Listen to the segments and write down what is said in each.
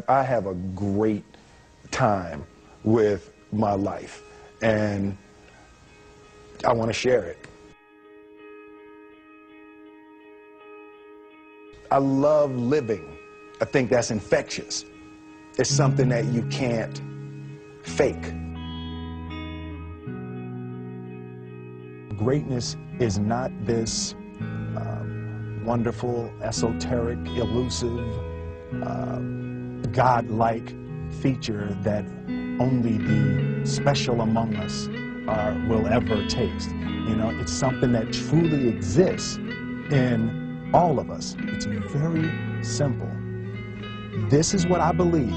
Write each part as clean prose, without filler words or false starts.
I have a great time with my life, and I want to share it. I love living. I think that's infectious. It's something that you can't fake. Greatness is not this wonderful, esoteric, elusive, God-like feature that only the special among us will ever taste. You know, it's something that truly exists in all of us. It's very simple. This is what I believe,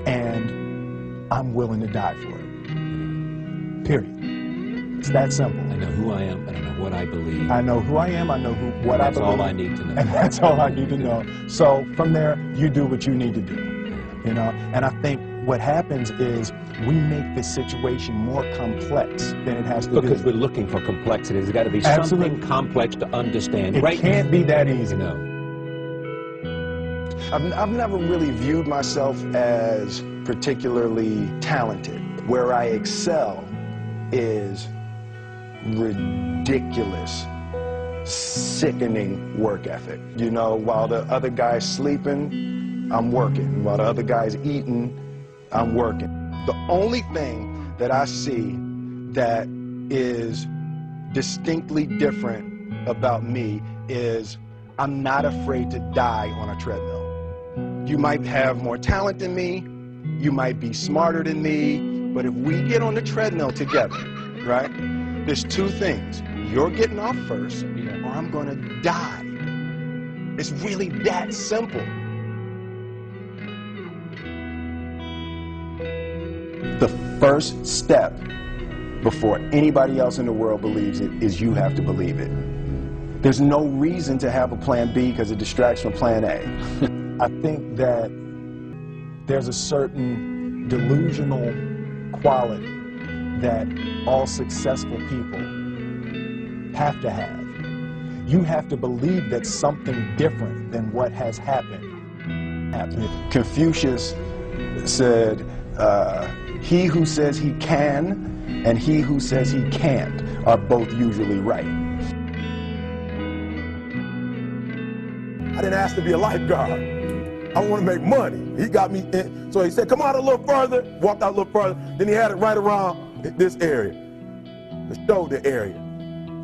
and I'm willing to die for it. Period. It's that simple. I know who I am, and I know what I believe. I know who I am, I know what I believe. That's all I need to know. And that's all I need to know. So from there, you do what you need to do. You know, and I think what happens is we make the situation more complex than it has to be. Because we're looking for complexity. There's got to be Absolutely. something complex to understand. It can't be that easy. No. I've never really viewed myself as particularly talented. Where I excel is ridiculous, sickening work ethic. You know, while the other guy's sleeping, I'm working. While the other guy's eating, I'm working. The only thing that I see that is distinctly different about me is I'm not afraid to die on a treadmill. You might have more talent than me, you might be smarter than me, but if we get on the treadmill together, right, there's two things. You're getting off first, or I'm gonna die. It's really that simple. The first step before anybody else in the world believes it is you have to believe it. There's no reason to have a plan B because it distracts from plan A. I think that there's a certain delusional quality that all successful people have to have. You have to believe that something different than what has happened. Confucius said, he who says he can and he who says he can't are both usually right. I didn't ask to be a lifeguard. I want to make money. He got me in. So he said, come out a little further, walked out a little further. Then he had it right around this area, the shoulder area.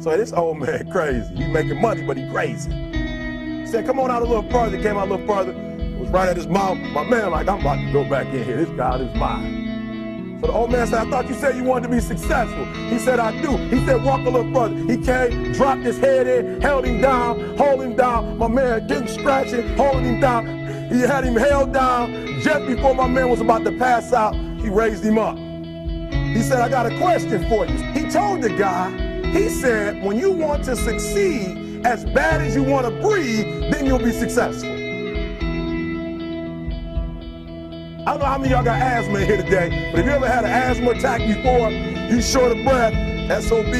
So this old man crazy. He making money, but he crazy. He said, come on out a little further. He came out a little further. It was right at his mouth. My man like, I'm about to go back in here. This God is mine. So the old man said, I thought you said you wanted to be successful. He said, I do. He said, walk a little further. He came, dropped his head in, held him down, hold him down. My man getting scratching, holding him down. He had him held down. Just before my man was about to pass out, he raised him up. He said, I got a question for you. He told the guy, he said, when you want to succeed as bad as you want to breathe, then you'll be successful. I don't know how many of y'all got asthma in here today, but if you ever had an asthma attack before, you short of breath, SOB,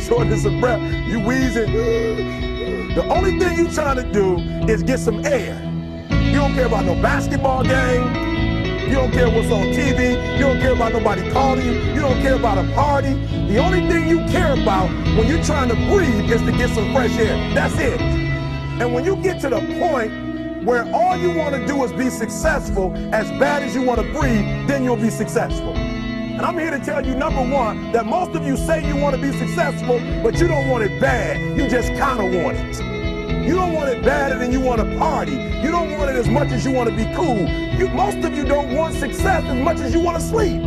shortness of breath, you wheezing. The only thing you trying to do is get some air. You don't care about no basketball game. You don't care what's on TV. You don't care about nobody calling you. You don't care about a party. The only thing you care about when you're trying to breathe is to get some fresh air. That's it. And when you get to the point where all you want to do is be successful as bad as you want to breathe, then you'll be successful. And I'm here to tell you, number one, that most of you say you want to be successful, but you don't want it bad. You just kind of want it. You don't want it badder than you want to party. You don't want it as much as you want to be cool. Most of you don't want success as much as you want to sleep.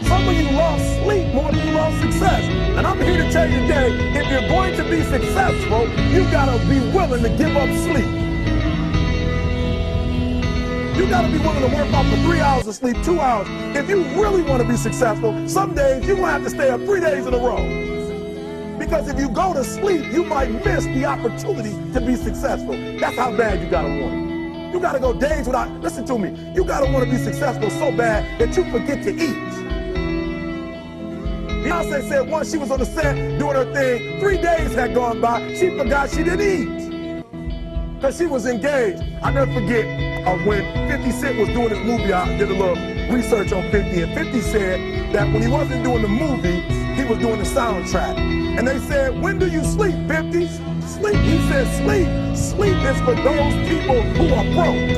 Some of you love sleep more than you love success. And I'm here to tell you today, if you're going to be successful, you got to be willing to give up sleep. You got to be willing to work off for 3 hours of sleep, 2 hours. If you really want to be successful, some days you're going to have to stay up 3 days in a row. Because if you go to sleep, you might miss the opportunity to be successful. That's how bad you gotta want it. You gotta go days without, listen to me, you gotta want to be successful so bad that you forget to eat. Beyonce said once she was on the set doing her thing, 3 days had gone by, she forgot she didn't eat. Because she was engaged. I never forget, when 50 Cent was doing his movie. I did a little research on 50, and 50 said that when he wasn't doing the movie, he was doing the soundtrack. And they said, when do you sleep, 50? Sleep. He said, sleep. Sleep is for those people who are broke.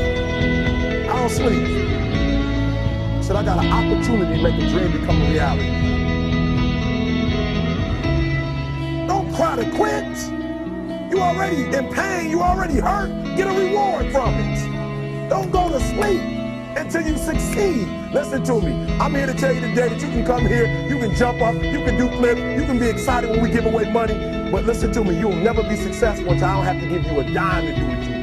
I don't sleep. He said, I got an opportunity to make a dream become a reality. Don't cry to quit. You already in pain. You already hurt. Get a reward from it. Don't go to sleep until you succeed. Listen to me. I'm here to tell you today that you can come here, you can jump up, you can do flips, you can be excited when we give away money. But listen to me, you'll never be successful until I don't have to give you a dime to do what you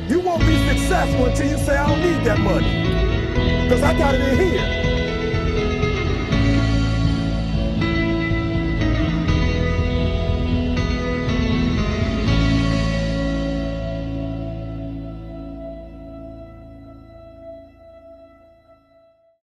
do. You won't be successful until you say, I don't need that money, because I got it in here.